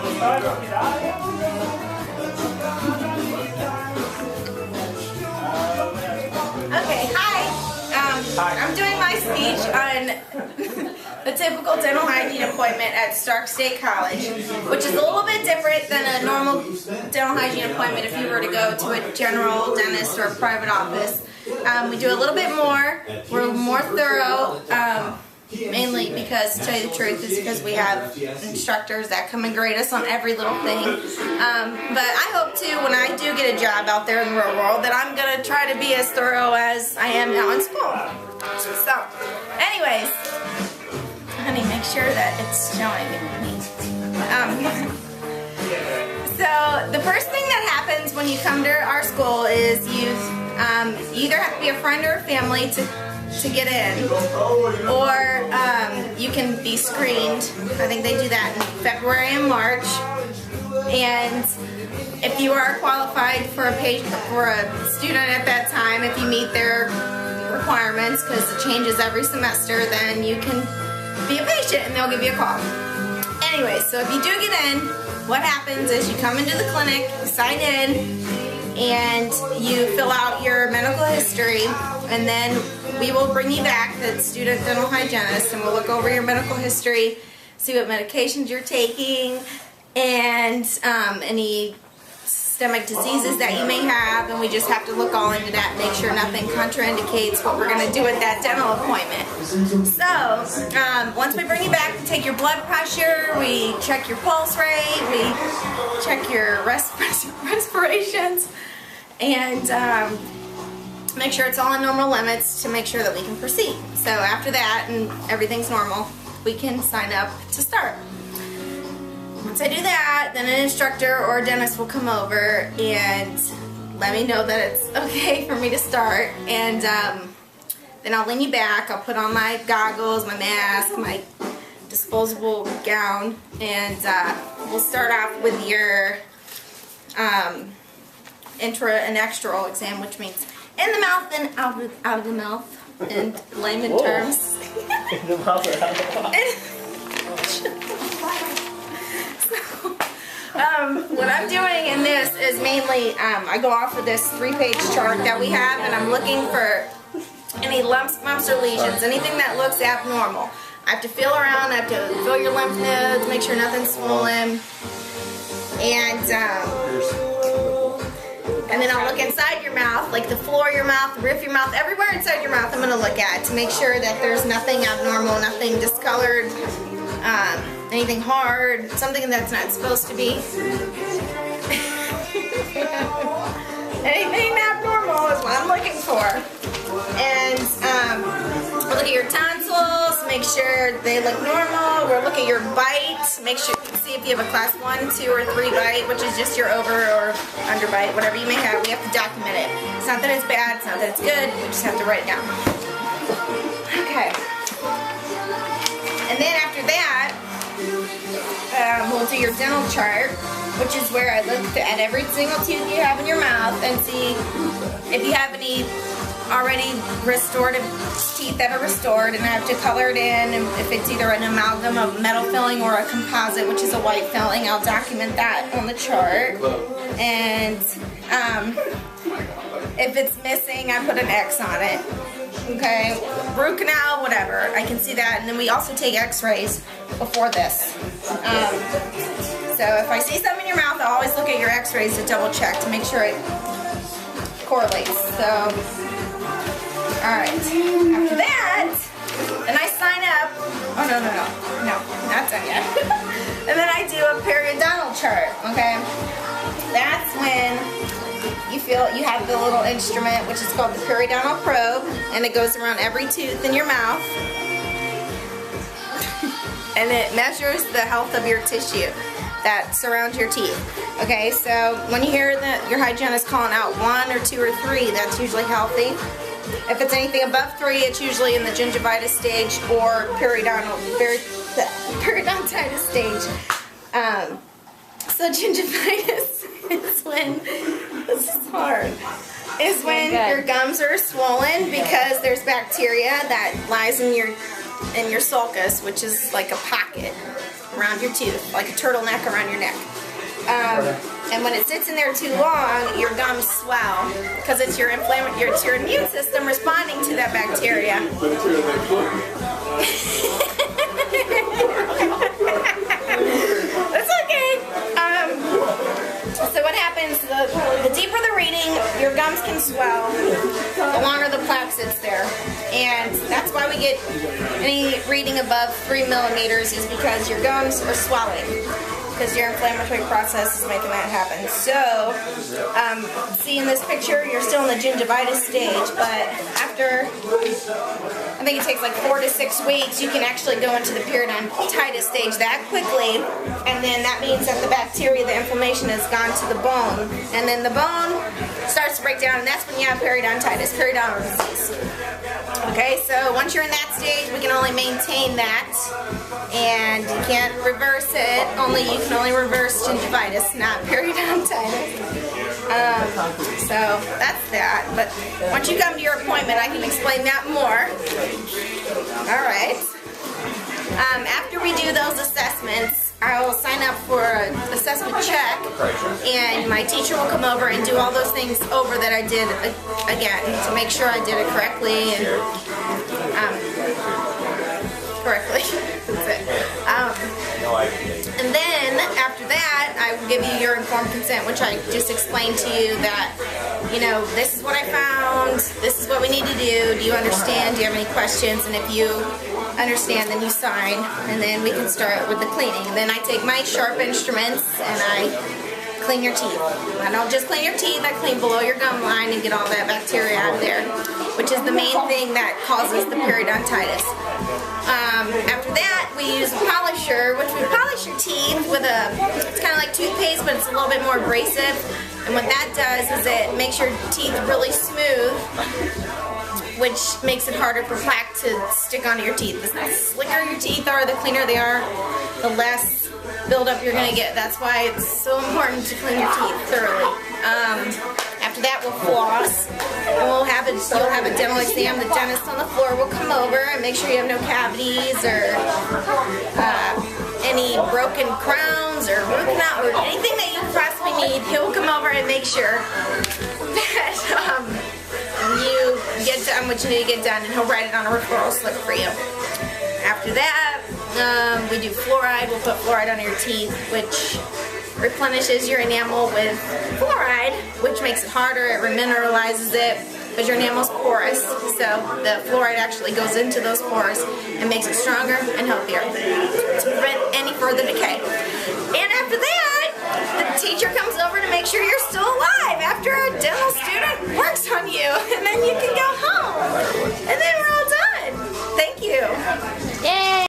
Okay, hi. I'm doing my speech on the typical dental hygiene appointment at Stark State College, which is a little bit different than a normal dental hygiene appointment if you were to go to a general dentist or a private office. We do a little bit more. We're more thorough. Mainly because, to tell you the truth, is because we have instructors that come and grade us on every little thing. But I hope to, when I do get a job out there in the real world, that I'm going to try to be as thorough as I am now in school. So, anyways, honey, make sure that it's showing me. So, the first thing that happens when you come to our school is you either have to be a friend or a family to get in, or you can be screened. I think they do that in February and March. And if you are qualified for a student at that time, if you meet their requirements, because it changes every semester, then you can be a patient and they'll give you a call. Anyway, so if you do get in, what happens is you come into the clinic, you sign in, and you fill out your medical history, and then we will bring you back, the student dental hygienist, and we'll look over your medical history, see what medications you're taking, and any systemic diseases that you may have, and we just have to look all into that and make sure nothing contraindicates what we're going to do at that dental appointment. So, once we bring you back, we take your blood pressure, we check your pulse rate, we check your respirations, and make sure it's all in normal limits to make sure that we can proceed. So after that and everything's normal, we can sign up to start. Once I do that, then an instructor or a dentist will come over and let me know that it's okay for me to start, and then I'll lean you back, I'll put on my goggles, my mask, my disposable gown, and we'll start off with your intra and extral exam, which means in the mouth and out of the mouth, in layman terms. In the mouth or out of the mouth? What I'm doing in this is mainly, I go off of this 3-page chart that we have, and I'm looking for any lumps, bumps, or lesions, anything that looks abnormal. I have to feel around, I have to feel your lymph nodes, make sure nothing's swollen, and then I'll look inside your mouth, like the floor of your mouth, the roof of your mouth, everywhere inside your mouth I'm going to look at to make sure that there's nothing abnormal, nothing discolored, anything hard, something that's not supposed to be. Anything abnormal is what I'm looking for. And we'll look at your tonsils, make sure they look normal. We'll look at your bite, make sure, see if you have a class 1, 2, or 3 bite, which is just your over or under bite, whatever you may have. We have to document it. It's not that it's bad, it's not that it's good, we just have to write it down. Okay. And then after that, we'll do your dental chart, which is where I look at every single tooth you have in your mouth and see if you have any already restorative teeth that are restored, and I have to color it in, and if it's either an amalgam of metal filling or a composite, which is a white filling, I'll document that on the chart. And if it's missing, I put an X on it. Okay, root canal, whatever, I can see that. And then we also take x-rays before this. So if I see something in your mouth, I'll always look at your x-rays to double check to make sure it correlates. So, alright, after that, then I sign up. Oh, no, not done yet. And then I do a periodontal chart, okay? That's when you have the little instrument, which is called the periodontal probe, and it goes around every tooth in your mouth, and it measures the health of your tissue that surrounds your teeth. Okay, so when you hear your hygienist calling out 1 or 2 or 3, that's usually healthy. If it's anything above 3, it's usually in the gingivitis stage or periodontitis stage. So gingivitis is when, this is hard, is when your gums are swollen because there's bacteria that lies in your sulcus, which is like a pocket. around your tooth, like a turtleneck around your neck. And when it sits in there too long, your gums swell because it's your immune system responding to that bacteria. That's okay. So what happens, the deeper the reading, your gums can swell, the longer the plaque sits there. And that's why we get any reading above 3 millimeters is because your gums are swelling. Because your inflammatory process is making that happen. So, see in this picture, you're still in the gingivitis stage, but after, I think it takes like 4 to 6 weeks, you can actually go into the periodontitis stage that quickly, and then that means that the bacteria, the inflammation has gone to the bone, and then the bone starts to break down, and that's when you have periodontitis, periodontal disease. Okay, so once you're in that stage, we can only maintain that, and you can't reverse it. You can only reverse gingivitis, not periodontitis. So that's that. But once you come to your appointment, I can explain that more. All right. After we do those assessments, I will sign up for an assessment check, and my teacher will come over and do all those things over that I did again to make sure I did it correctly and correctly. That's it. And then after that, I will give you your informed consent, which I just explained to you that, this is what I found, this is what we need to do. Do you understand? Do you have any questions? And if you understand, then you sign, and then we can start with the cleaning. And then I take my sharp instruments and I clean your teeth. I don't just clean your teeth, I clean below your gum line and get all that bacteria out of there, which is the main thing that causes the periodontitis. After that, we use a polisher, which we polish your teeth with it's kind of like toothpaste, but it's a little bit more abrasive. And what that does is it makes your teeth really smooth, which makes it harder for plaque to stick onto your teeth. The slicker your teeth are, the cleaner they are, the less buildup you're going to get. That's why it's so important to clean your teeth thoroughly. After that, we'll floss, and you'll have a dental exam. The dentist on the floor will come over and make sure you have no cavities or any broken crowns or root canal or anything that you possibly need. He'll come over and make sure that you get done what you need to get done, and he'll write it on a referral slip for you. After that, we do fluoride. We'll put fluoride on your teeth, which replenishes your enamel with fluoride, which makes it harder. It remineralizes it because your enamel's porous. So the fluoride actually goes into those pores and makes it stronger and healthier to prevent any further decay.